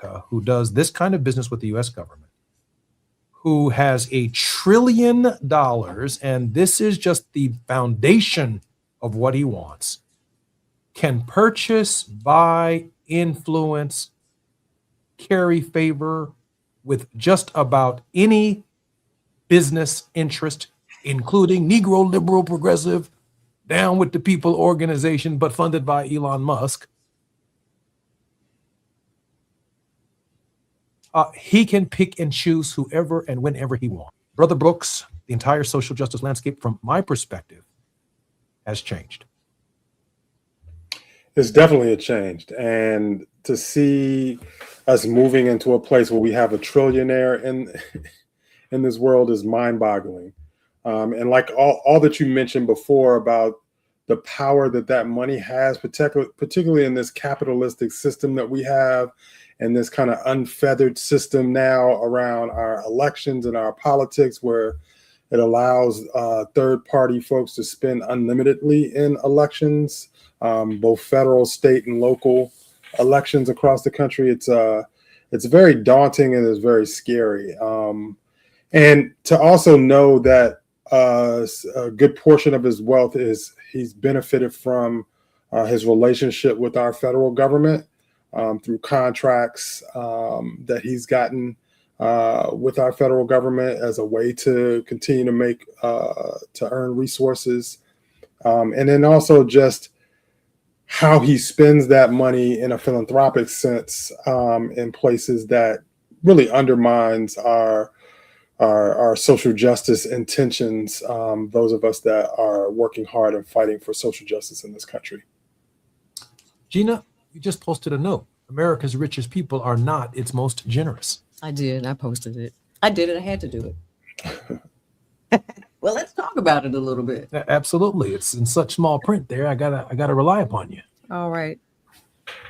America who does this kind of business with the US government, who has $1 trillion, and this is just the foundation of what he wants, can purchase, buy, influence, carry favor with just about any business interest, including Negro, liberal, progressive, down with the people organization, but funded by Elon Musk. He can pick and choose whoever and whenever he wants. Brother Brooks, the entire social justice landscape, from my perspective, has changed. It's definitely a change. And to see us moving into a place where we have a trillionaire in this world is mind-boggling. And like all that you mentioned before about the power that money has, particularly in this capitalistic system that we have, and this kind of unfeathered system now around our elections and our politics, where it allows third-party folks to spend unlimitedly in elections, both federal, state, and local elections across the country. It's very daunting and it's very scary. And to also know that a good portion of his wealth he's benefited from his relationship with our federal government through contracts that he's gotten with our federal government as a way to continue to earn resources. And then also just how he spends that money in a philanthropic sense in places that really undermines our social justice intentions, those of us that are working hard and fighting for social justice in this country. Gina, you just posted a note. America's richest people are not its most generous. I did. I posted it. I did it. I had to do it. Well, let's talk about it a little bit. Absolutely. It's in such small print there. I gotta rely upon you. All right.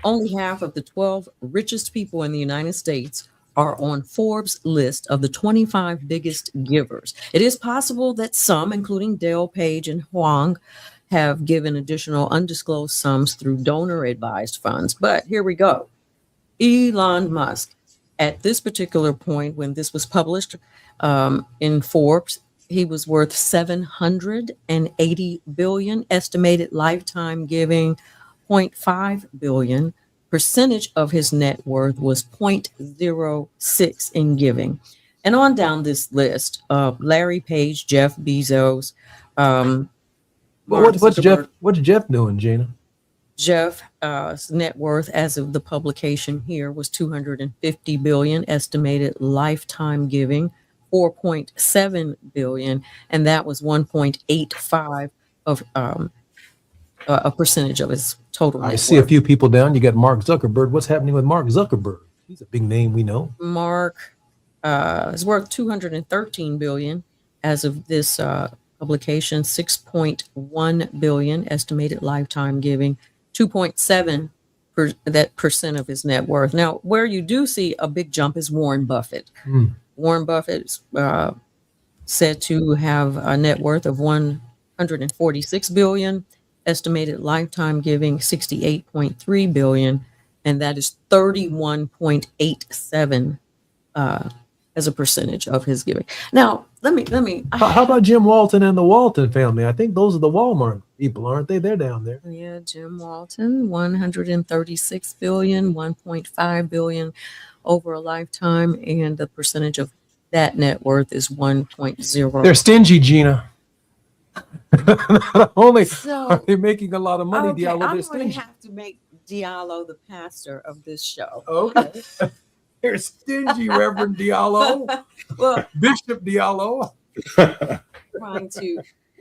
Only half of the 12 richest people in the United States are on Forbes' list of the 25 biggest givers. It is possible that some, including Dale Page and Huang, have given additional undisclosed sums through donor-advised funds. But here we go. Elon Musk, at this particular point, when this was published in Forbes, he was worth $780 billion, estimated lifetime giving $0.5 billion. Percentage of his net worth was 0.06 in giving. And on down this list, Larry Page, Jeff Bezos. What's Jeff doing, Gina? Jeff's net worth as of the publication here was $250 billion, estimated lifetime giving $4.7 billion, and that was 1.85 of a percentage of his total net worth. I see a few people down. You got Mark Zuckerberg. What's happening with Mark Zuckerberg? He's a big name, we know. Mark is worth $213 billion as of this publication, $6.1 billion estimated lifetime giving, 2.7% of his net worth. Now, where you do see a big jump is Warren Buffett. Warren Buffett is said to have a net worth of $146 billion, estimated lifetime giving $68.3 billion, and that is 31.87 as a percentage of his giving. Now, let me. How about Jim Walton and the Walton family? I think those are the Walmart people, aren't they? They're down there. Yeah, Jim Walton, $136 billion, $1.5 billion over a lifetime, and the percentage of that net worth is 1.0. They're stingy, Gina. Not only are they making a lot of money, okay, Diallo, I'm they're going stingy. to have to make Diallo the pastor of this show. Okay. They're stingy, Reverend Diallo. Well, Bishop Diallo.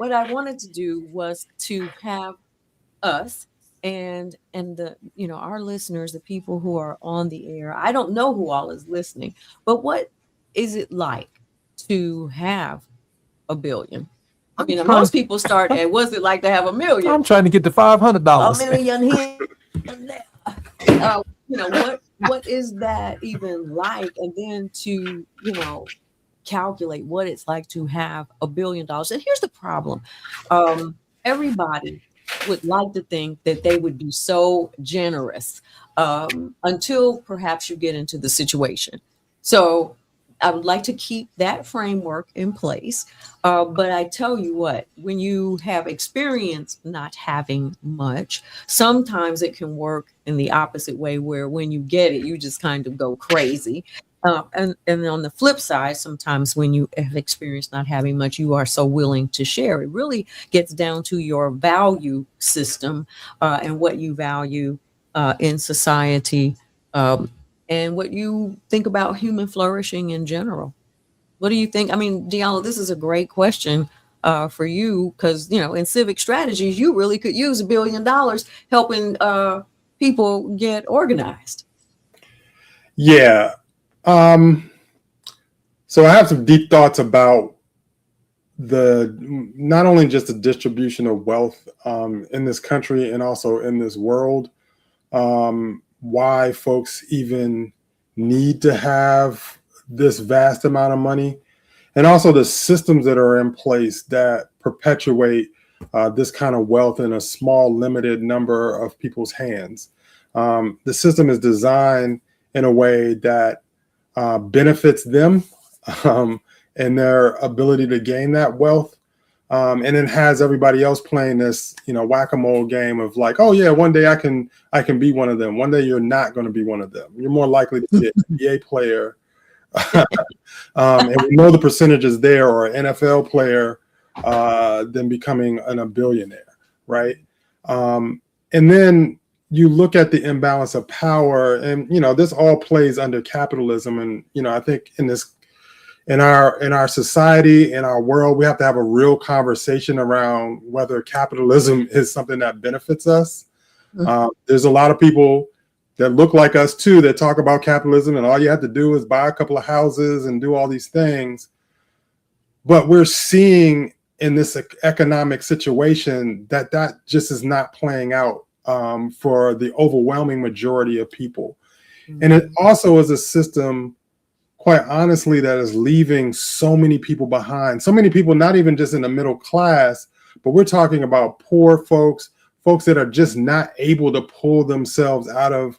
what I wanted to do was to have us and the our listeners, the people who are on the air. I don't know who all is listening, but what is it like to have $1 billion? I mean, most people start at what's it like to have $1 million? I'm trying to get to $500. $1 million here. What is that even like? And then to calculate what it's like to have $1 billion. And here's the problem: everybody would like to think that they would be so generous until perhaps you get into the situation. So I would like to keep that framework in place. But I tell you what, when you have experience not having much, sometimes it can work in the opposite way, where when you get it, you just kind of go crazy. And on the flip side, sometimes when you have experienced not having much, you are so willing to share. It really gets down to your value system and what you value in society, and what you think about human flourishing in general. What do you think? I mean, Diallo, this is a great question for you, because, in civic strategies, you really could use $1 billion helping people get organized. Yeah. So I have some deep thoughts about not only just the distribution of wealth in this country and also in this world, why folks even need to have this vast amount of money, and also the systems that are in place that perpetuate this kind of wealth in a small, limited number of people's hands. The system is designed in a way that benefits them and their ability to gain that wealth. And it has everybody else playing this, whack-a-mole game of like, oh yeah, one day I can be one of them. One day you're not going to be one of them. You're more likely to be an NBA player. And we know the percentages there, or an NFL player than becoming a billionaire, right? And then you look at the imbalance of power, and this all plays under capitalism. And I think in our society, in our world, we have to have a real conversation around whether capitalism is something that benefits us. There's a lot of people that look like us too that talk about capitalism, and all you have to do is buy a couple of houses and do all these things. But we're seeing in this economic situation that just is not playing out for the overwhelming majority of people. And it also is a system, quite honestly, that is leaving so many people behind. So many people, not even just in the middle class, but we're talking about poor folks that are just not able to pull themselves out of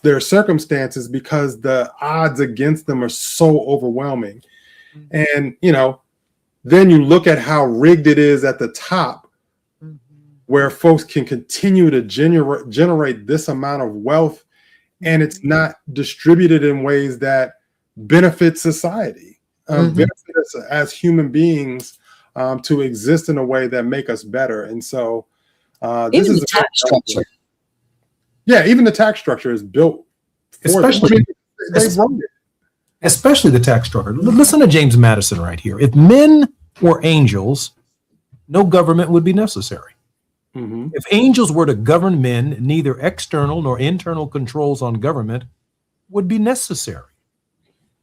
their circumstances because the odds against them are so overwhelming. And, then you look at how rigged it is at the top, where folks can continue to generate this amount of wealth, and it's not distributed in ways that benefit society, benefit us as human beings to exist in a way that make us better. And so this is the tax structure. Yeah, even the tax structure is built for especially the tax structure. Listen to James Madison right here. If men were angels, no government would be necessary. If angels were to govern men, neither external nor internal controls on government would be necessary.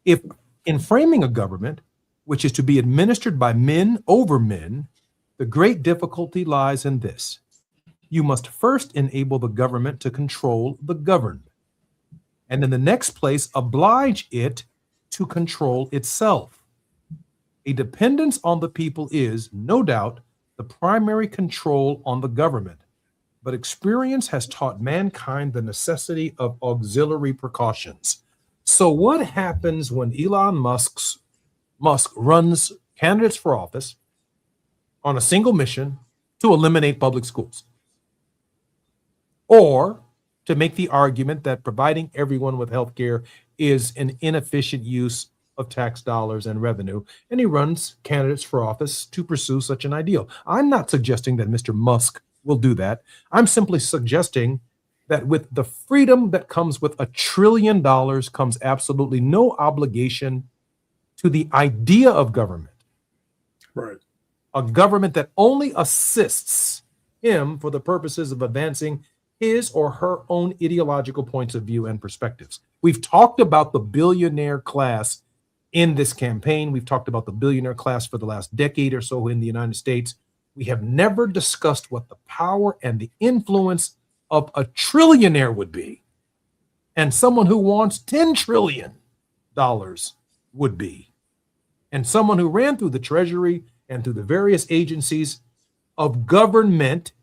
If in framing a government, which is to be administered by men over men, the great difficulty lies in this: you must first enable the government to control the governed, and in the next place, oblige it to control itself. A dependence on the people is, no doubt, the primary control on the government, but experience has taught mankind the necessity of auxiliary precautions. So what happens when Elon Musk runs candidates for office on a single mission to eliminate public schools? Or to make the argument that providing everyone with health care is an inefficient use of tax dollars and revenue, and he runs candidates for office to pursue such an ideal. I'm not suggesting that Mr. Musk will do that. I'm simply suggesting that with the freedom that comes with $1 trillion comes absolutely no obligation to the idea of government. Right. A government that only assists him for the purposes of advancing his or her own ideological points of view and perspectives. We've talked about the billionaire class in this campaign. We've talked about the billionaire class for the last decade or so in the United States. We have never discussed what the power and the influence of a trillionaire would be, and someone who wants $10 trillion would be, and someone who ran through the Treasury and through the various agencies of government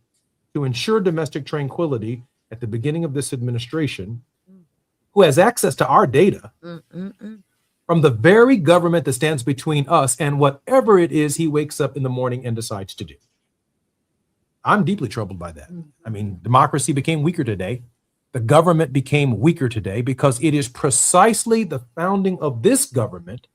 to ensure domestic tranquility at the beginning of this administration, who has access to our data from the very government that stands between us and whatever it is he wakes up in the morning and decides to do. I'm deeply troubled by that. I mean, democracy became weaker today. The government became weaker today because it is precisely the founding of this government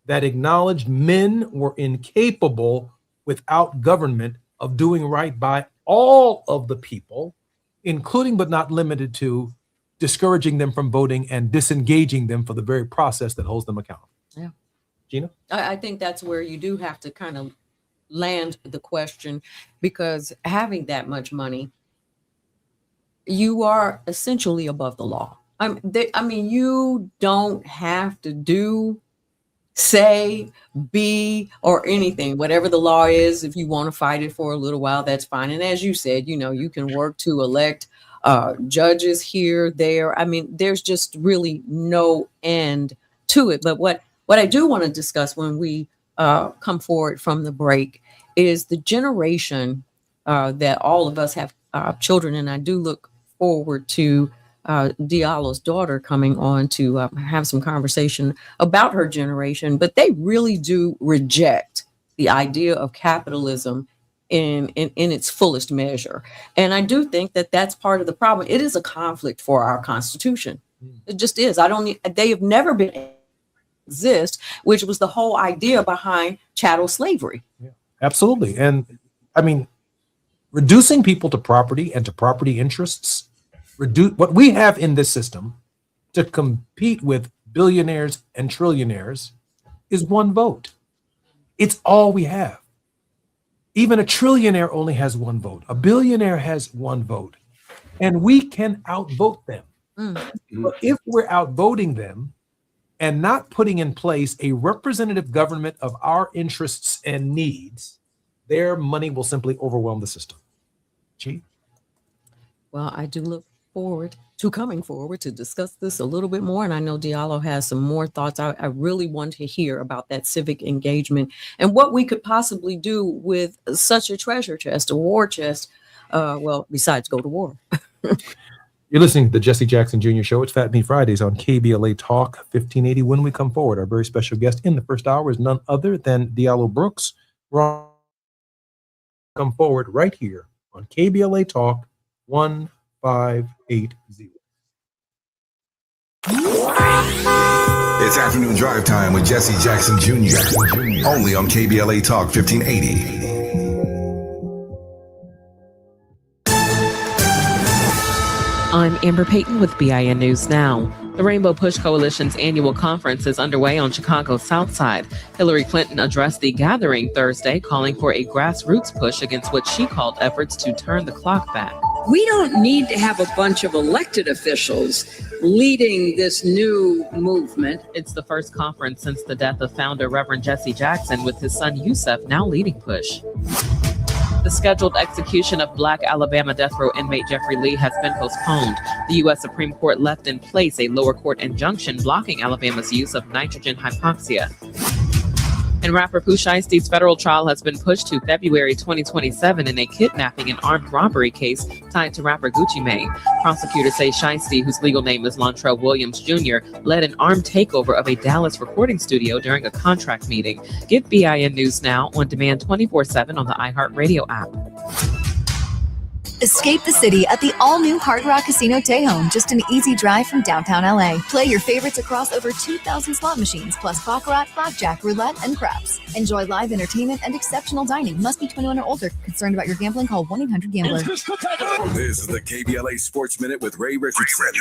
that acknowledged men were incapable without government of doing right by all of the people, including but not limited to discouraging them from voting and disengaging them for the very process that holds them accountable. Yeah. Gina? I think that's where you do have to kind of land the question, because having that much money, you are essentially above the law. I mean, you don't have to do, say, be, or anything. Whatever the law is, if you want to fight it for a little while, that's fine. And as you said, you can work to elect judges here, there. I mean, there's just really no end to it. But what I do want to discuss when we come forward from the break is the generation that all of us have children, and I do look forward to Diallo's daughter coming on to have some conversation about her generation, but they really do reject the idea of capitalism in its fullest measure. And I do think that that's part of the problem. It is a conflict for our Constitution. It just is. They have never been exist, which was the whole idea behind chattel slavery. Yeah, absolutely. And I mean, reducing people to property and to property interests, what we have in this system to compete with billionaires and trillionaires is one vote. It's all we have. Even a trillionaire only has one vote. A billionaire has one vote. And we can outvote them. But if we're outvoting them and not putting in place a representative government of our interests and needs, their money will simply overwhelm the system. Gee? Well, I do look forward to coming forward to discuss this a little bit more. And I know Diallo has some more thoughts. I really want to hear about that civic engagement and what we could possibly do with such a treasure chest, a war chest, besides go to war. You're listening to the Jesse Jackson Jr. Show. It's Fat Meat Fridays on KBLA Talk 1580. When we come forward, our very special guest in the first hour is none other than Diallo Brooks. Come forward right here on KBLA Talk 1580. It's afternoon drive time with Jesse Jackson Jr. Only on KBLA Talk 1580. I'm Amber Payton with BIN News Now. The Rainbow Push Coalition's annual conference is underway on Chicago's South Side. Hillary Clinton addressed the gathering Thursday, calling for a grassroots push against what she called efforts to turn the clock back. We don't need to have a bunch of elected officials leading this new movement. It's the first conference since the death of founder Reverend Jesse Jackson, with his son Yusef now leading Push. The scheduled execution of Black Alabama death row inmate Jeffrey Lee has been postponed. The U.S. Supreme Court left in place a lower court injunction blocking Alabama's use of nitrogen hypoxia. And rapper Pooh Shiesty's federal trial has been pushed to February 2027 in a kidnapping and armed robbery case tied to rapper Gucci Mane. Prosecutors say Shiesty, whose legal name is Lontrell Williams Jr., led an armed takeover of a Dallas recording studio during a contract meeting. Get BIN News Now on demand 24/7 on the iHeartRadio app. Escape the city at the all-new Hard Rock Casino Tejon, just an easy drive from downtown LA. Play your favorites across over 2,000 slot machines, plus baccarat, blackjack, roulette, and craps. Enjoy live entertainment and exceptional dining. Must be 21 or older. Concerned about your gambling? Call 1-800-GAMBLER. This is the KBLA Sports Minute with Ray Richardson.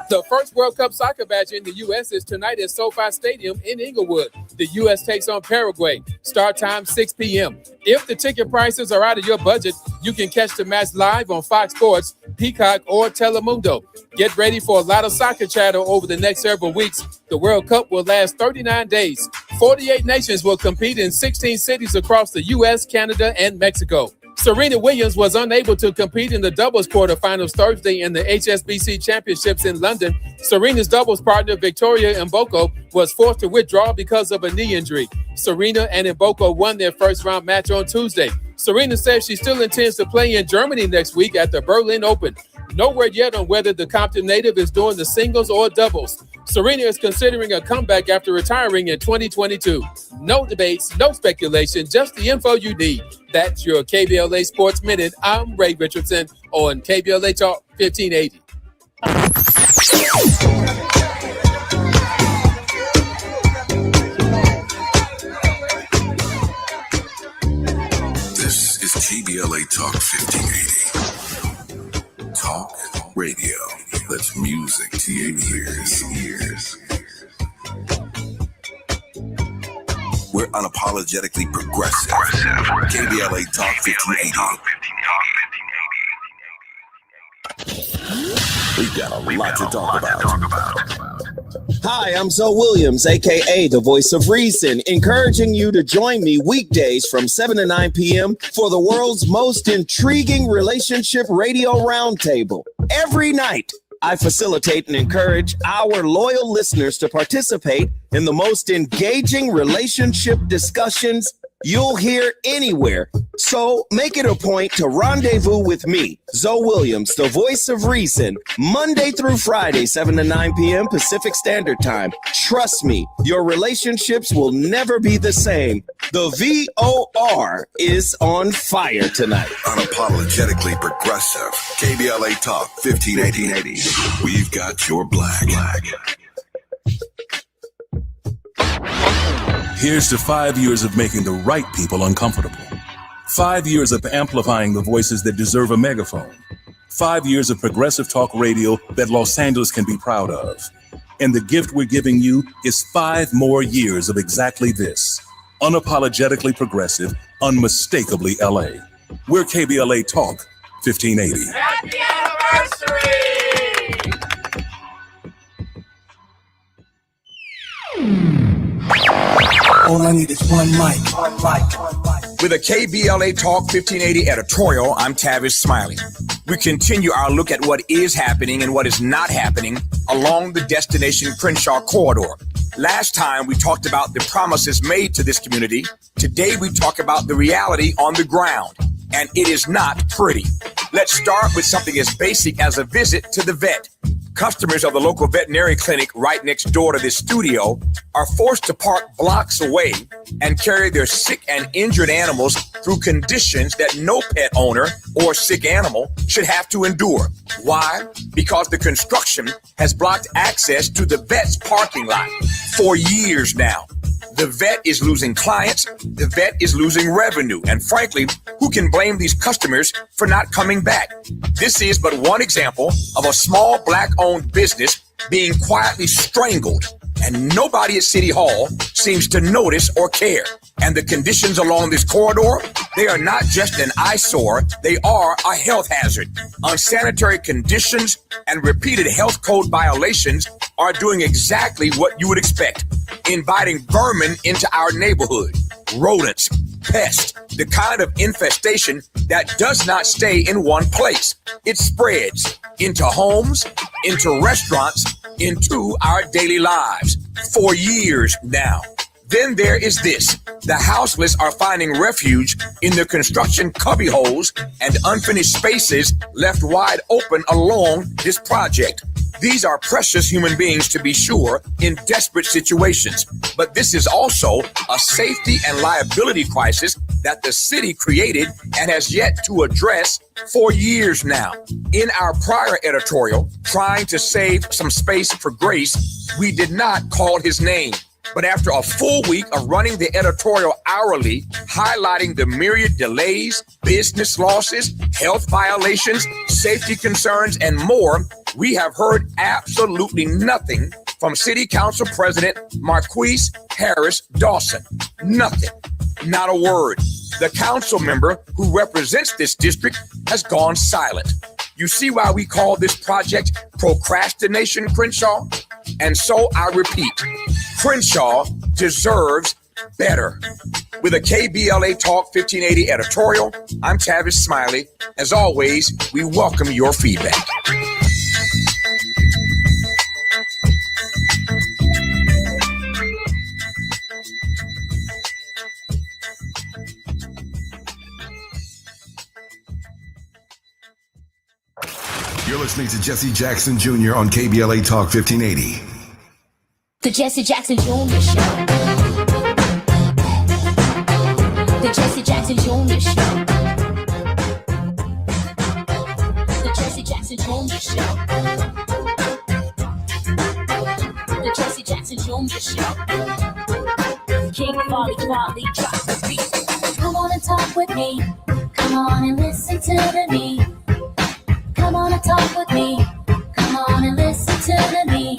The first World Cup soccer match in the U.S. is tonight at SoFi Stadium in Inglewood. The U.S. takes on Paraguay. Start time 6 p.m. If the ticket prices are out of your budget, you can catch the match live on Fox Sports, Peacock, or Telemundo. Get ready for a lot of soccer chatter over the next several weeks. The World Cup will last 39 days. 48 nations will compete in 16 cities across the U.S., Canada, and Mexico. Serena Williams was unable to compete in the doubles quarterfinals Thursday in the HSBC Championships in London. Serena's doubles partner, Victoria Mboko, was forced to withdraw because of a knee injury. Serena and Mboko won their first round match on Tuesday. Serena says she still intends to play in Germany next week at the Berlin Open. No word yet on whether the Compton native is doing the singles or doubles. Serena is considering a comeback after retiring in 2022. No debates, no speculation, just the info you need. That's your KBLA Sports Minute. I'm Ray Richardson on KBLA Talk 1580. This is KBLA Talk 1580. Talk radio. That's music to your ears. We're unapologetically progressive. KBLA Talk 1580. We've got a lot to talk about. Hi, I'm Zoe Williams, aka the Voice of Reason, encouraging you to join me weekdays from 7 to 9 p.m. for the world's most intriguing relationship radio roundtable. Every night, I facilitate and encourage our loyal listeners to participate in the most engaging relationship discussions you'll hear anywhere. So make it a point to rendezvous with me, Zoe Williams, the Voice of Reason, Monday through Friday, 7 to 9 p.m. Pacific Standard Time. Trust me, your relationships will never be the same. The VOR is on fire tonight. Unapologetically progressive. KBLA Talk 1580. We've got your black. Here's to 5 years of making the right people uncomfortable. 5 years of amplifying the voices that deserve a megaphone. 5 years of progressive talk radio that Los Angeles can be proud of. And the gift we're giving you is 5 more years of exactly this. Unapologetically progressive, unmistakably LA. We're KBLA Talk 1580. Happy anniversary! All I need is one mic. With a KBLA Talk 1580 editorial, I'm Tavis Smiley. We continue our look at what is happening and what is not happening along the Destination Crenshaw corridor. Last time we talked about the promises made to this community. Today we talk about the reality on the ground, and it is not pretty. Let's start with something as basic as a visit to the vet. Customers of the local veterinary clinic right next door to this studio are forced to park blocks away and carry their sick and injured animals through conditions that no pet owner or sick animal should have to endure. Why? Because the construction has blocked access to the vet's parking lot for years now. The vet is losing clients, the vet is losing revenue, and frankly, who can blame these customers for not coming back? This is but one example of a small Black-owned business being quietly strangled, and nobody at City Hall seems to notice or care. And the conditions along this corridor, they are not just an eyesore, they are a health hazard. Unsanitary conditions and repeated health code violations are doing exactly what you would expect, inviting vermin into our neighborhood. Rodents, pests, the kind of infestation that does not stay in one place. It spreads into homes, into restaurants, into our daily lives for years now. Then there is this. The houseless are finding refuge in the construction cubbyholes and unfinished spaces left wide open along this project. These are precious human beings, to be sure, in desperate situations. But this is also a safety and liability crisis that the city created and has yet to address for years now. In our prior editorial, trying to save some space for Grace, we did not call his name. But after a full week of running the editorial hourly, highlighting the myriad delays, business losses, health violations, safety concerns, and more, we have heard absolutely nothing from City Council President Marquise Harris Dawson. Nothing. Not a word. The council member who represents this district has gone silent. You see why we call this project procrastination, Crenshaw? And so I repeat, Crenshaw deserves better. With a KBLA Talk 1580 editorial, I'm Tavis Smiley. As always, we welcome your feedback. listening to Jesse Jackson Jr. on KBLA Talk 1580. The Jesse Jackson Jr. Show. The Jesse Jackson Jr. Show. The Jesse Jackson Jr. Show. The Jesse Jackson Jr. Show. King Wally drop the beat. Come on and talk with me. Come on and listen to me. Come on and talk with me. Come on and listen to me.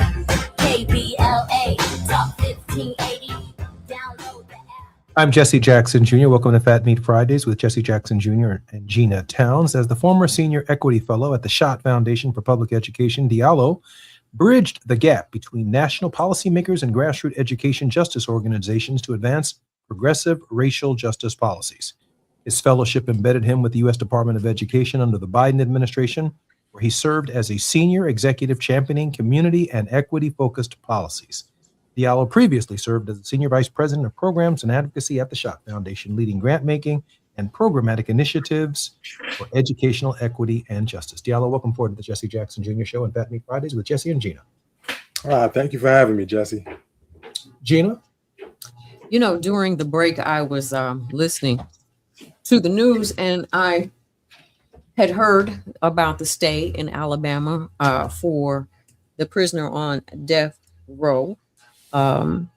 KBLA Talk 1580. Download the app. I'm Jesse Jackson Jr. Welcome to Fat Meat Fridays with Jesse Jackson Jr. and Gina Towns. As the former senior equity fellow at the Schott Foundation for Public Education, Diallo bridged the gap between national policymakers and grassroots education justice organizations to advance progressive racial justice policies. His fellowship embedded him with the U.S. Department of Education under the Biden administration, where he served as a senior executive championing community and equity-focused policies. Diallo previously served as the Senior Vice President of Programs and Advocacy at the Schott Foundation, leading grant-making and programmatic initiatives for educational equity and justice. Diallo, welcome forward to the Jesse Jackson Jr. Show and Fat Meat Fridays with Jesse and Gina. Thank you for having me, Jesse. Gina? You know, during the break, I was listening to the news, and I had heard about the stay in Alabama for the prisoner on death row. And,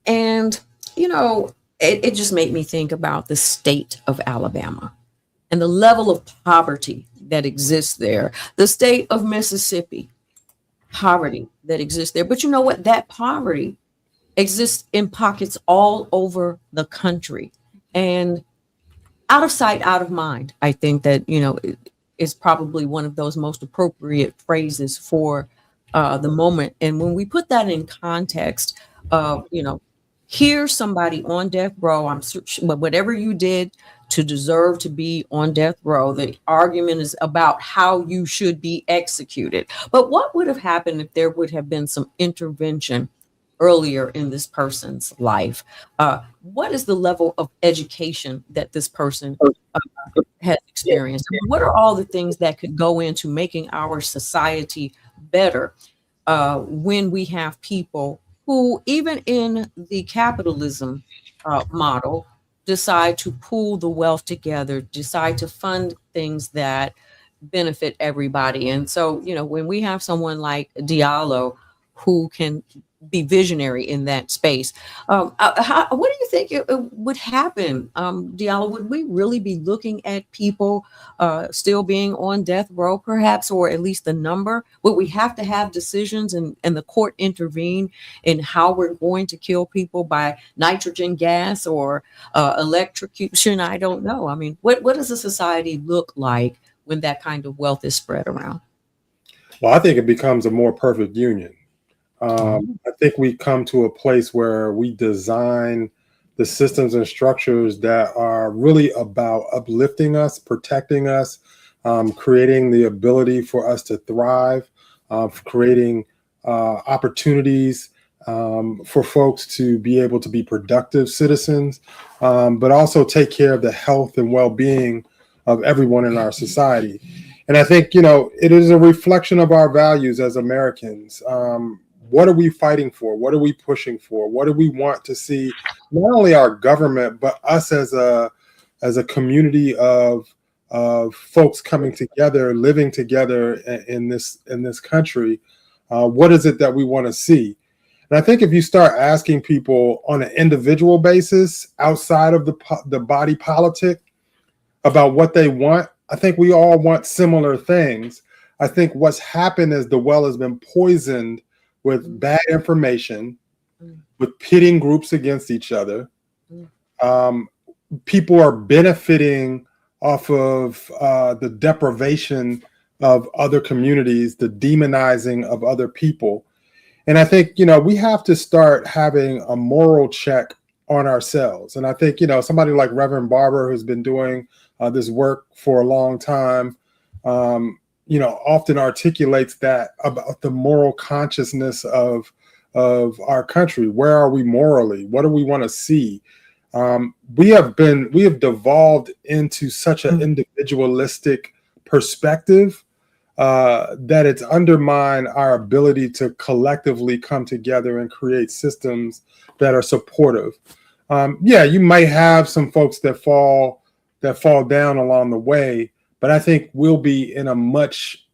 you know, it just made me think about the state of Alabama and the level of poverty that exists there. The state of Mississippi, poverty that exists there. But you know what? That poverty exists in pockets all over the country. And out of sight, out of mind, I think that, you know, is probably one of those most appropriate phrases for the moment. And when we put that in context of, you know, here's somebody on death row, but whatever you did to deserve to be on death row, the argument is about how you should be executed. But what would have happened if there would have been some intervention earlier in this person's life? What is the level of education that this person has experienced? What are all the things that could go into making our society better when we have people who, even in the capitalism model, decide to pool the wealth together, decide to fund things that benefit everybody? And so, you know, when we have someone like Diallo who can be visionary in that space, what do you think it would happen, Diallo? Would we really be looking at people still being on death row, perhaps, or at least the number? Would we have to have decisions and the court intervene in how we're going to kill people by nitrogen gas or electrocution? I don't know. I mean, what does a society look like when that kind of wealth is spread around? Well, I think it becomes a more perfect union. I think we come to a place where we design the systems and structures that are really about uplifting us, protecting us, creating the ability for us to thrive, creating opportunities for folks to be able to be productive citizens, but also take care of the health and well-being of everyone in our society. And I think, you know, it is a reflection of our values as Americans. What are we fighting for? What are we pushing for? What do we want to see, not only our government, but us as a community of folks coming together, living together in this country? What is it that we want to see? And I think if you start asking people on an individual basis outside of the body politic about what they want, I think we all want similar things. I think what's happened is the well has been poisoned with bad information, with pitting groups against each other. People are benefiting off of the deprivation of other communities, the demonizing of other people. And I think, you know, we have to start having a moral check on ourselves. And I think, you know, somebody like Reverend Barber, who's been doing this work for a long time, you know, often articulates that about the moral consciousness of our country. Where are we morally? What do we want to see? We have devolved into such an individualistic perspective that it's undermined our ability to collectively come together and create systems that are supportive. Yeah, you might have some folks that fall down along the way, but I think we'll be in a much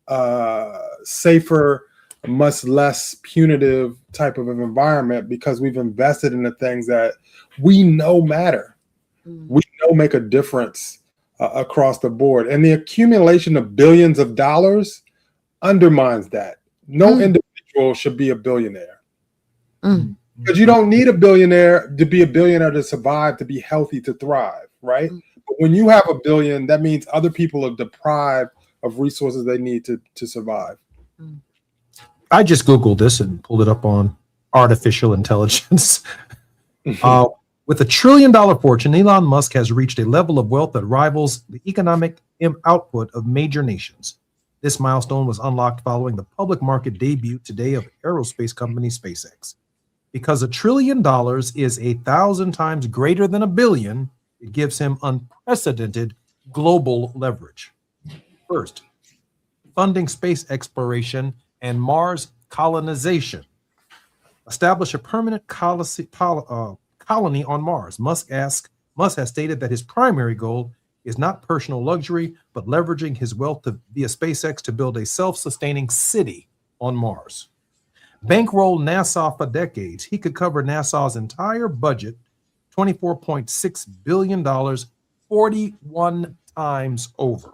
safer, much less punitive type of an environment because we've invested in the things that we know matter. We know make a difference across the board. And the accumulation of billions of dollars undermines that. No individual should be a billionaire. Because you don't need a billionaire to be a billionaire to survive, to be healthy, to thrive, right? But when you have a billion, that means other people are deprived of resources they need to survive. I just Googled this and pulled it up on artificial intelligence. With $1 trillion fortune, Elon Musk has reached a level of wealth that rivals the economic output of major nations. This milestone was unlocked following the public market debut today of aerospace company SpaceX. Because $1 trillion is 1,000 times greater than $1 billion, it gives him unprecedented global leverage. First, funding space exploration and Mars colonization. Establish a permanent colony on Mars. Musk has stated that his primary goal is not personal luxury, but leveraging his wealth via SpaceX to build a self-sustaining city on Mars. Bankroll NASA for decades. He could cover NASA's entire budget, $24.6 billion, 41 times over.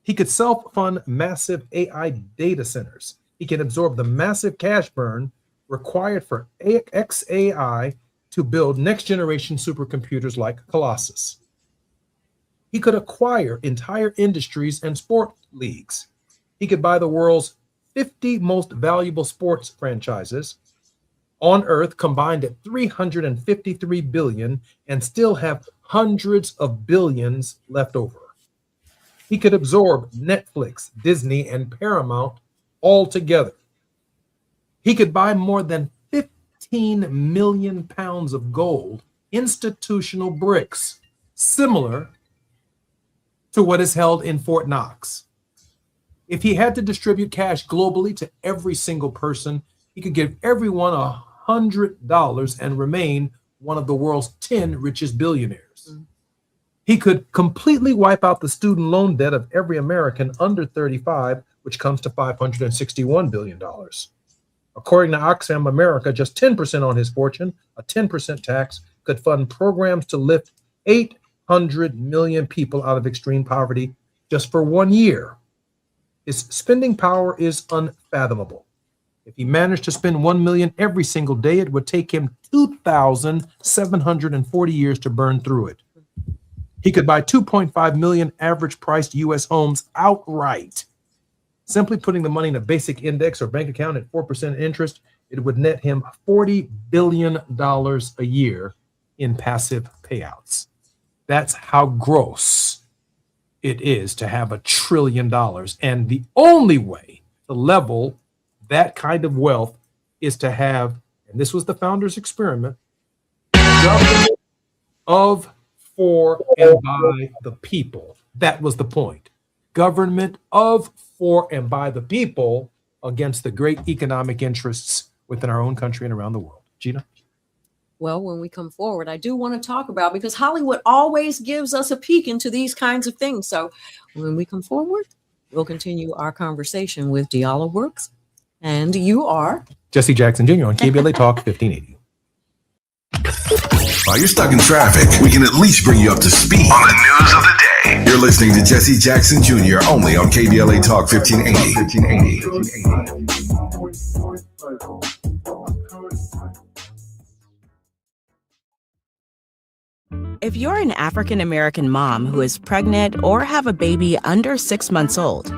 He could self-fund massive AI data centers. He can absorb the massive cash burn required for XAI to build next-generation supercomputers like Colossus. He could acquire entire industries and sport leagues. He could buy the world's 50 most valuable sports franchises on Earth combined at $353 billion and still have hundreds of billions left over. He could absorb Netflix, Disney, and Paramount all together. He could buy more than 15 million pounds of gold, institutional bricks, similar to what is held in Fort Knox. If he had to distribute cash globally to every single person, he could give everyone $100 and remain one of the world's 10 richest billionaires. He could completely wipe out the student loan debt of every American under 35, which comes to $561 billion. According to Oxfam America, just 10% on his fortune, a 10% tax, could fund programs to lift 800 million people out of extreme poverty just for 1 year. His spending power is unfathomable. If he managed to spend 1 million every single day, it would take him 2,740 years to burn through it. He could buy 2.5 million average priced U.S. homes outright. Simply putting the money in a basic index or bank account at 4% interest, it would net him $40 billion a year in passive payouts. That's how gross it is to have $1 trillion. And the only way to level that kind of wealth is to have, and this was the founder's experiment, government of, for, and by the people. That was the point. Government of, for, and by the people against the great economic interests within our own country and around the world. Gina? Well, when we come forward, I do want to talk about, because Hollywood always gives us a peek into these kinds of things. So when we come forward, we'll continue our conversation with Diala Works. And you are? Jesse Jackson Jr. on KBLA Talk 1580. While you're stuck in traffic, we can at least bring you up to speed on the news of the day. You're listening to Jesse Jackson Jr. only on KBLA Talk 1580. If you're an African American mom who is pregnant or have a baby under 6 months old,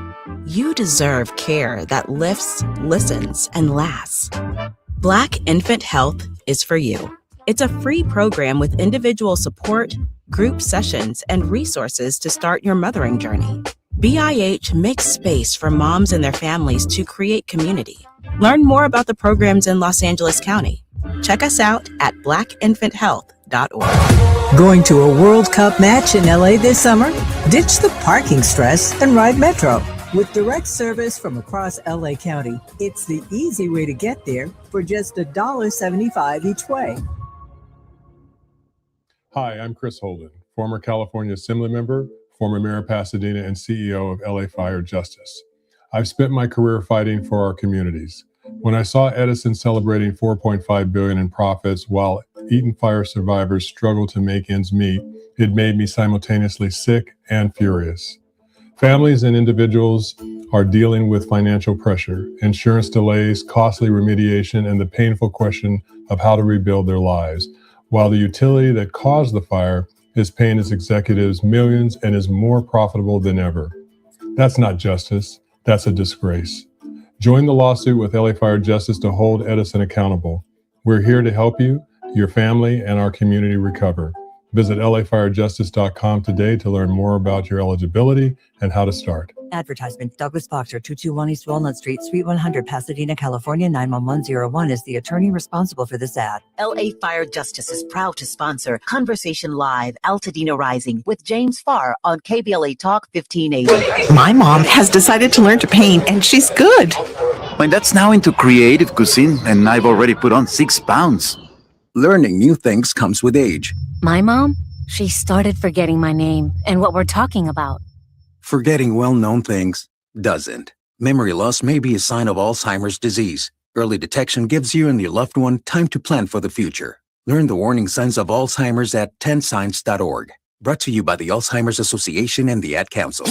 you deserve care that lifts, listens, and lasts. Black Infant Health is for you. It's a free program with individual support, group sessions, and resources to start your mothering journey. BIH makes space for moms and their families to create community. Learn more about the programs in Los Angeles County. Check us out at blackinfanthealth.org. Going to a World Cup match in LA this summer? Ditch the parking stress and ride Metro. With direct service from across LA County, it's the easy way to get there for just $1.75 each way. Hi, I'm Chris Holden, former California Assembly member, former mayor of Pasadena, and CEO of LA Fire Justice. I've spent my career fighting for our communities. When I saw Edison celebrating $4.5 billion in profits while Eaton fire survivors struggled to make ends meet, it made me simultaneously sick and furious. Families and individuals are dealing with financial pressure, insurance delays, costly remediation, and the painful question of how to rebuild their lives, while the utility that caused the fire is paying its executives millions and is more profitable than ever. That's not justice. That's a disgrace. Join the lawsuit with LA Fire Justice to hold Edison accountable. We're here to help you, your family, and our community recover. Visit lafirejustice.com today to learn more about your eligibility and how to start. Advertisement. Douglas Boxer, 221 East Walnut Street, Suite 100, Pasadena, California, 91101 is the attorney responsible for this ad. LA Fire Justice is proud to sponsor Conversation Live, Altadena Rising with James Farr on KBLA Talk 1580. My mom has decided to learn to paint, and she's good. My dad's now into creative cuisine, and I've already put on 6 pounds. Learning new things comes with age. My mom, she started forgetting my name and what we're talking about. Forgetting well-known things doesn't. Memory loss may be a sign of Alzheimer's disease. Early detection gives you and your loved one time to plan for the future. Learn the warning signs of Alzheimer's at 10signs.org. Brought to you by the Alzheimer's Association and the Ad Council.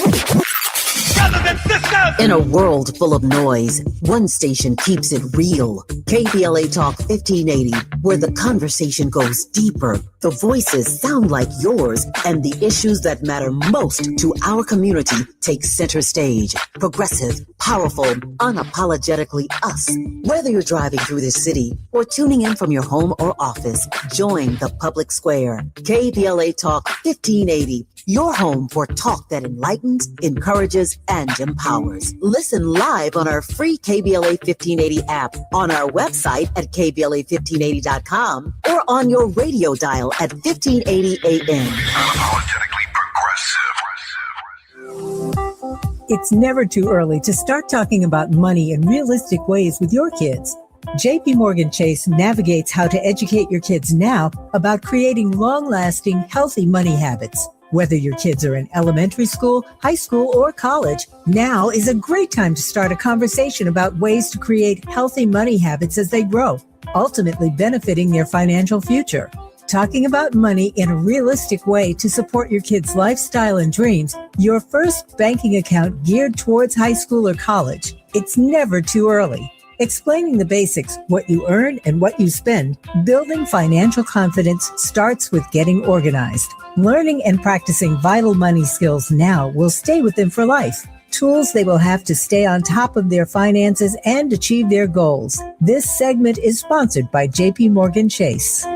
In a world full of noise, one station keeps it real. KBLA Talk 1580, where the conversation goes deeper, the voices sound like yours, and the issues that matter most to our community take center stage. Progressive, powerful, unapologetically us. Whether you're driving through the city or tuning in from your home or office, join the public square. KBLA Talk 1580, your home for talk that enlightens, encourages, and empowers. Listen live on our free KBLA 1580 app, on our website at KBLA1580.com, or on your radio dial at 1580 AM. It's never too early to start talking about money in realistic ways with your kids. JP Morgan Chase navigates how to educate your kids now about creating long-lasting, healthy money habits. Whether your kids are in elementary school, high school, or college, now is a great time to start a conversation about ways to create healthy money habits as they grow, ultimately benefiting their financial future. Talking about money in a realistic way to support your kids' lifestyle and dreams, your first banking account geared towards high school or college. It's never too early. Explaining the basics, what you earn and what you spend, building financial confidence starts with getting organized. Learning and practicing vital money skills now will stay with them for life. Tools they will have to stay on top of their finances and achieve their goals. This segment is sponsored by JP Morgan Chase.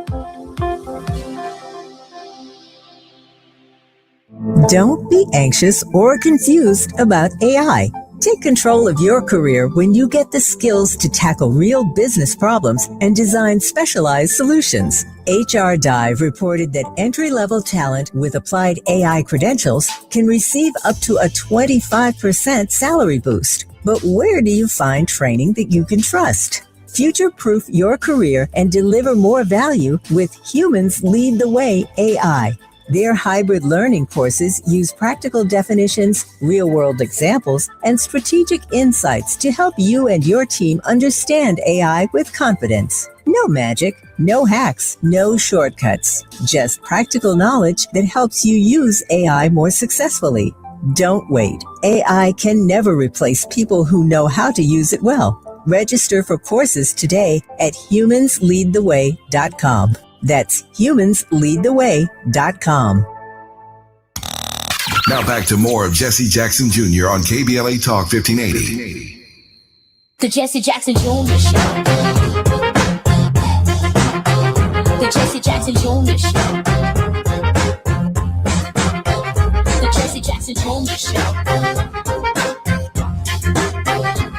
Don't be anxious or confused about AI. Take control of your career when you get the skills to tackle real business problems and design specialized solutions. HR Dive reported that entry-level talent with applied AI credentials can receive up to a 25% salary boost. But where do you find training that you can trust? Future-proof your career and deliver more value with Humans Lead the Way AI. Their hybrid learning courses use practical definitions, real-world examples, and strategic insights to help you and your team understand AI with confidence. No magic, no hacks, no shortcuts. Just practical knowledge that helps you use AI more successfully. Don't wait. AI can never replace people who know how to use it well. Register for courses today at humansleadtheway.com. That's humansleadtheway.com. Now back to more of Jesse Jackson Jr. on KBLA Talk 1580. The Jesse Jackson Jr. Show. The Jesse Jackson Jr. Show. The Jesse Jackson Jr. Show.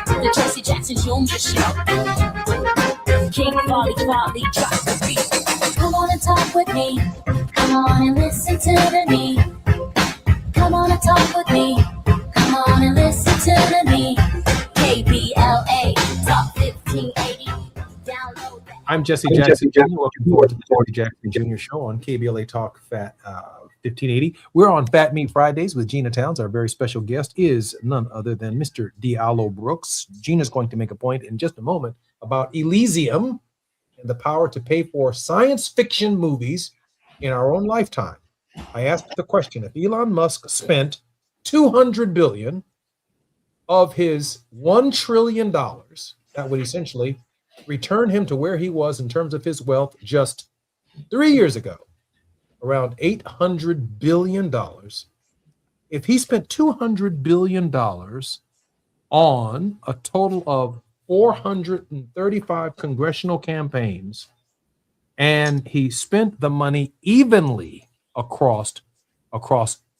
The Jesse Jackson Jr. Show. King Volley, drop the beat. Come on and talk with me. Come on and listen to me. Come on and talk with me. Come on and listen to I'm Jesse Jackson Jr. Welcome forward to the Jesse Jackson Jr. Show on KBLA Talk 1580. We're on Fat Meat Fridays with Gina Towns. Our very special guest is none other than Mr. Diallo Brooks. Gina's going to make a point in just a moment about Elysium and the power to pay for science fiction movies in our own lifetime. I asked the question, if Elon Musk spent $200 billion of his $1 trillion, that would essentially return him to where he was in terms of his wealth just 3 years ago, around $800 billion. If he spent $200 billion on a total of 435 congressional campaigns, and he spent the money evenly across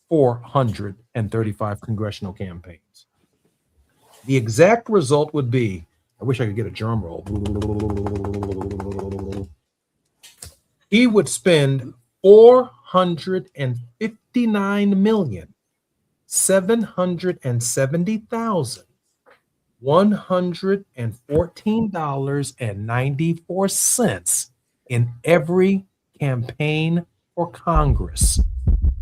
435 congressional campaigns, the exact result would be, I wish I could get a drum roll. He would spend $459,770,114.94 in every campaign for Congress,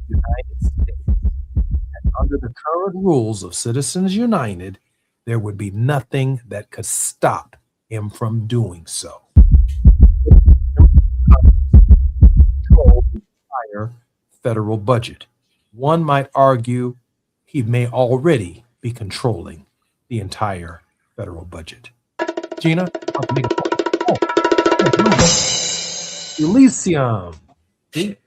United States. And under the current rules of Citizens United, there would be nothing that could stop him from doing so. Control the entire federal budget. One might argue he may already be controlling the entire federal budget. Gina, I'll make a point. Elysium. See?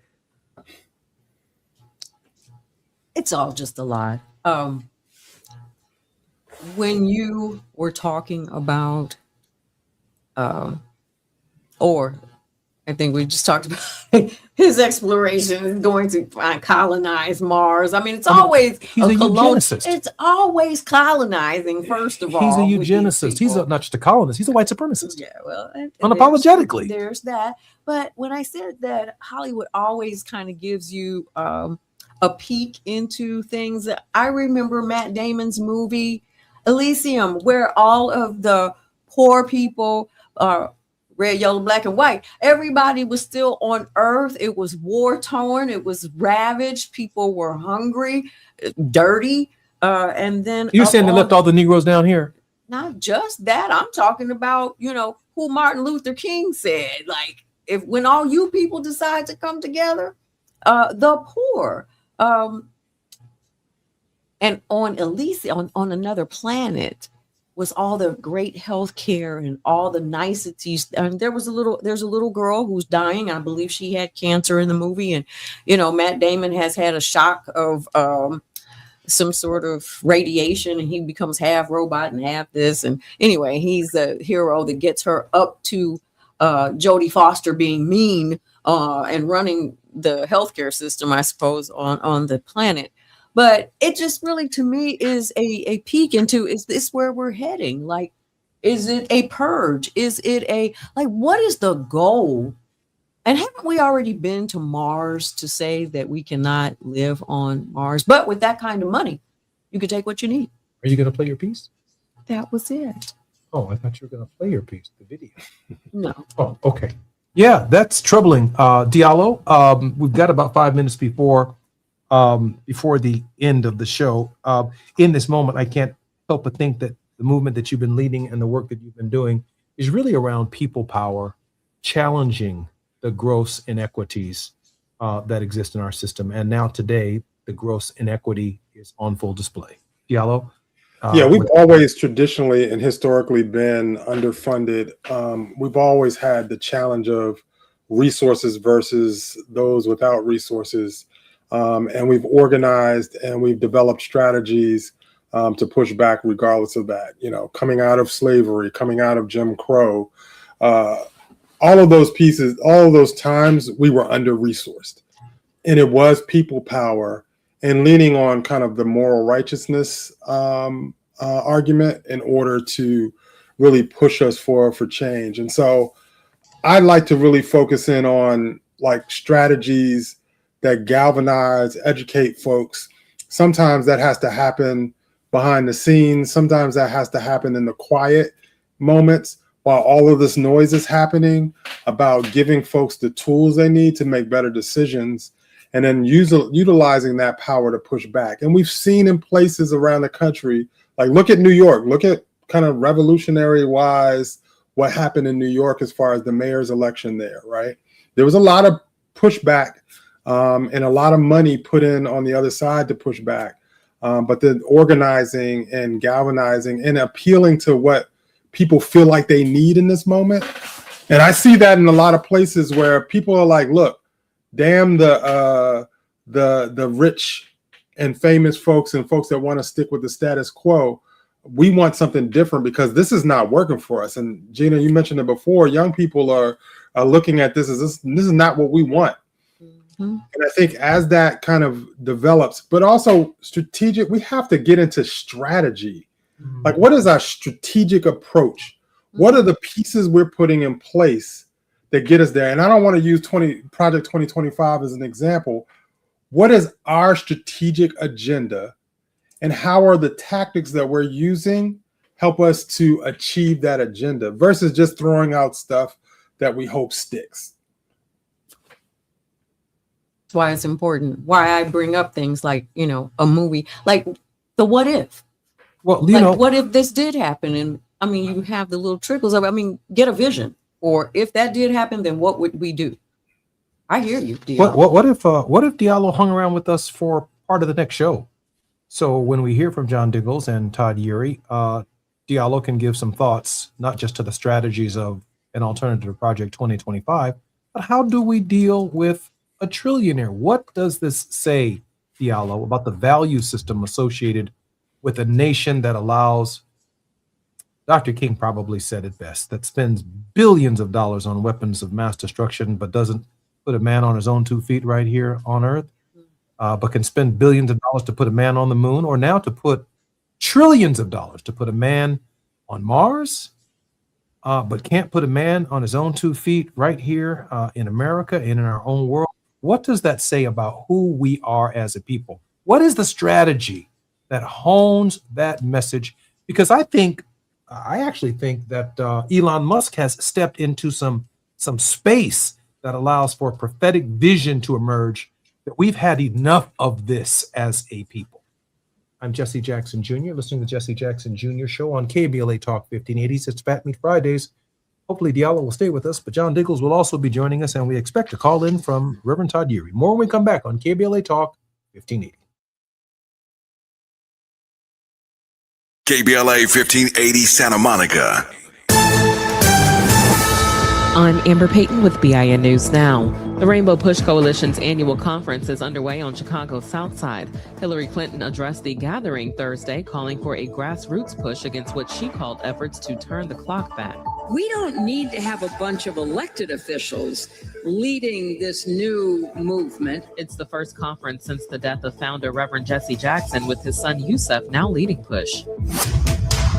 It's all just a lie. When you were talking about, or I think we just talked about his exploration is going to colonize Mars. I mean, it's always he's a eugenicist. It's always colonizing. First of all, He's a eugenicist. He's not just a colonist. He's a white supremacist. Yeah, well, unapologetically. There's that. But when I said that Hollywood always kind of gives you a peek into things, I remember Matt Damon's movie Elysium, where all of the poor people are red, yellow, black, and white. Everybody was still on Earth. It was war torn. It was ravaged. People were hungry, dirty. And then you're saying they left all the Negroes down here? Not just that. I'm talking about, who Martin Luther King said, like, when all you people decide to come together, the poor. And on Elysium, on another planet, was all the great health care and all the niceties. And there's a little girl who's dying. I believe she had cancer in the movie. And, Matt Damon has had a shock of some sort of radiation, and he becomes half robot and half this. And anyway, he's a hero that gets her up to Jodie Foster being mean and running the healthcare system, I suppose, on the planet. But it just really, to me, is a peek into, is this where we're heading? Like, is it a purge? Is it what is the goal? And haven't we already been to Mars to say that we cannot live on Mars? But with that kind of money, you can take what you need. Are you going to play your piece? That was it. Oh, I thought you were going to play your piece, the video. No. Oh, okay. Yeah, that's troubling. Diallo, we've got about 5 minutes before the end of the show. In this moment, I can't help but think that the movement that you've been leading and the work that you've been doing is really around people power, challenging the gross inequities that exist in our system. And now today, the gross inequity is on full display. Diallo? We've always traditionally and historically been underfunded. We've always had the challenge of resources versus those without resources. And we've organized and we've developed strategies to push back regardless of that. Coming out of slavery, coming out of Jim Crow, all of those pieces, all of those times we were under-resourced. And it was people power and leaning on kind of the moral righteousness argument in order to really push us for change. And so I'd like to really focus in on like strategies that galvanize, educate folks. Sometimes that has to happen behind the scenes. Sometimes that has to happen in the quiet moments. while all of this noise is happening, about giving folks the tools they need to make better decisions, and then utilizing that power to push back. And we've seen in places around the country, like look at New York, look at kind of revolutionary wise what happened in New York as far as the mayor's election there, right? There was a lot of pushback and a lot of money put in on the other side to push back. But the organizing and galvanizing and appealing to what people feel like they need in this moment. And I see that in a lot of places where people are like, look, damn the rich and famous folks and folks that want to stick with the status quo. We want something different because this is not working for us. And Gina, you mentioned it before, young people are looking at this as this is not what we want. And I think as that kind of develops, but also strategic, we have to get into strategy. Like, what is our strategic approach? What are the pieces we're putting in place that get us there? And I don't want to use Project 2025 as an example. What is our strategic agenda, and how are the tactics that we're using help us to achieve that agenda versus just throwing out stuff that we hope sticks? That's why it's important. Why I bring up things like, a movie, like the what if. Well, what if this did happen? And I mean, you have the little trickles of, get a vision. Or if that did happen, then what would we do? I hear you, Diallo. What if Diallo hung around with us for part of the next show? So when we hear from John Diggles and Todd Urey, Diallo can give some thoughts, not just to the strategies of an alternative to Project 2025, but how do we deal with a trillionaire? What does this say, Diallo, about the value system associated with a nation that allows, Dr. King probably said it best, that spends billions of dollars on weapons of mass destruction, but doesn't put a man on his own 2 feet right here on Earth, but can spend billions of dollars to put a man on the moon, or now to put trillions of dollars to put a man on Mars, but can't put a man on his own 2 feet right here in America and in our own world. What does that say about who we are as a people? What is the strategy that hones that message? Because I actually think that Elon Musk has stepped into some space that allows for prophetic vision to emerge, that we've had enough of this as a people. I'm Jesse Jackson Jr., listening to Jesse Jackson Jr. Show on KBLA Talk 1580. It's Fat Meat Fridays. Hopefully Diallo will stay with us, but John Diggles will also be joining us, and we expect a call in from Reverend Todd Urey. More when we come back on KBLA Talk 1580. KBLA 1580 Santa Monica. I'm Amber Payton with BIN News Now. The Rainbow Push Coalition's annual conference is underway on Chicago's South Side. Hillary Clinton addressed the gathering Thursday, calling for a grassroots push against what she called efforts to turn the clock back. We don't need to have a bunch of elected officials leading this new movement. It's the first conference since the death of founder Reverend Jesse Jackson, with his son Yusef now leading Push.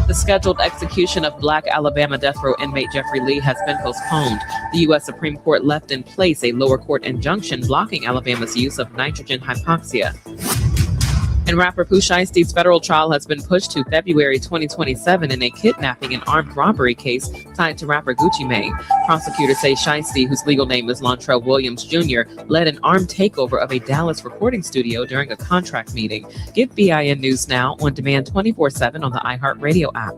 The scheduled execution of Black Alabama death row inmate Jeffrey Lee has been postponed. The U.S. Supreme Court left in place a lower court injunction blocking Alabama's use of nitrogen hypoxia. And rapper Pooh Shiesty's federal trial has been pushed to February 2027 in a kidnapping and armed robbery case tied to rapper Gucci Mane. Prosecutors say Shiesty, whose legal name is Lontrell Williams Jr., led an armed takeover of a Dallas recording studio during a contract meeting. Get BIN News Now on demand 24/7 on the iHeartRadio app.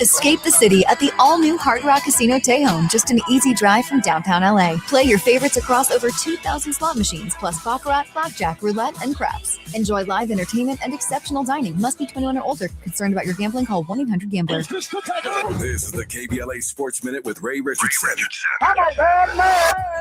Escape the city at the all-new Hard Rock Casino Tejon, just an easy drive from downtown LA. Play your favorites across over 2,000 slot machines, plus baccarat, blackjack, roulette, and craps. Enjoy live entertainment and exceptional dining. Must be 21 or older. Concerned about your gambling? Call 1-800-GAMBLER. This is the KBLA Sports Minute with Ray Richardson.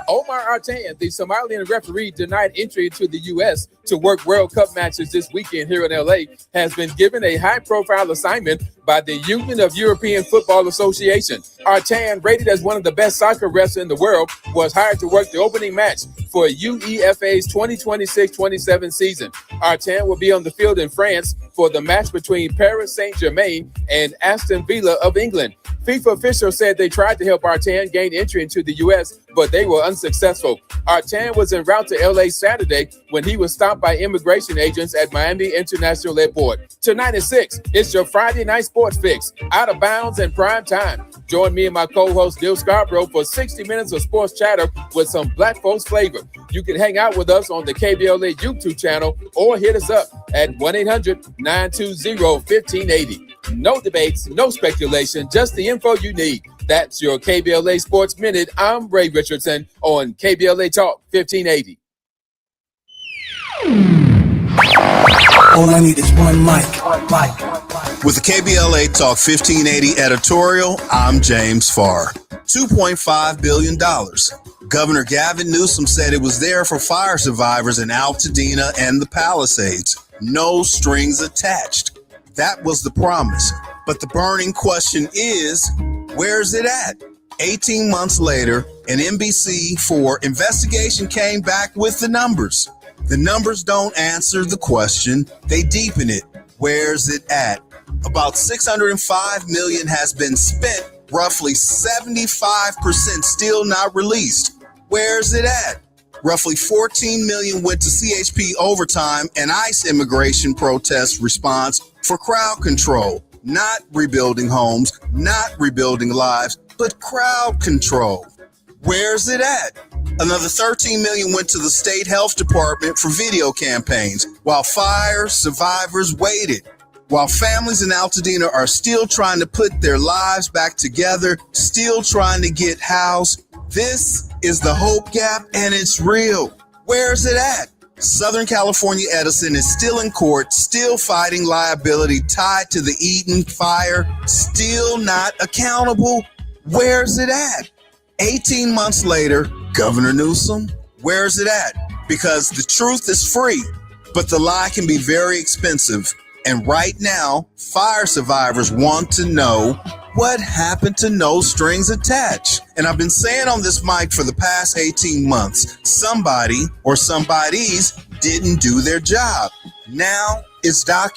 Omar Artan, the Somalian referee denied entry to the U.S. to work World Cup matches this weekend here in L.A., has been given a high-profile assignment by the Union of European Football Association. Artan, rated as one of the best soccer refs in the world, was hired to work the opening match for UEFA's 2026-27 season. Artan will be on the field in France for the match between Paris Saint-Germain and Aston Villa of England. FIFA officials said they tried to help Artan gain entry into the U.S., but they were unsuccessful. Artan was en route to L.A. Saturday when he was stopped by immigration agents at Miami International Airport. Tonight at 6, it's your Friday night sports fix, out of bounds and prime time. Join me and my co-host, Dil Scarborough, for 60 minutes of sports chatter with some black folks flavor. You can hang out with us on the KBLA YouTube channel or hit us up at 1-800-920-1580. No debates, no speculation, just the info you need. That's your KBLA Sports Minute. I'm Ray Richardson on KBLA Talk 1580. All I need is one mic. With the KBLA Talk 1580 editorial, I'm James Farr. $2.5 billion. Governor Gavin Newsom said it was there for fire survivors in Altadena and the Palisades. No strings attached. That was the promise. But the burning question is, where's it at? 18 months later, an NBC4 investigation came back with the numbers. The numbers don't answer the question, they deepen it. Where's it at? About $605 million has been spent, roughly 75% still not released. Where's it at? Roughly $14 million went to CHP overtime and ICE immigration protest response for crowd control. Not rebuilding homes, not rebuilding lives, but crowd control. Where's it at? Another $13 million went to the state health department for video campaigns while fire survivors waited. While families in Altadena are still trying to put their lives back together, still trying to get housed, this is the hope gap and it's real. Where's it at? Southern California Edison is still in court, still fighting liability tied to the Eden fire, still not accountable. Where's it at? 18 months later, Governor Newsom, where's it at? Because the truth is free, but the lie can be very expensive. And right now, fire survivors want to know what happened to no strings attached. And I've been saying on this mic for the past 18 months, somebody or somebodies didn't do their job. Now it's documented.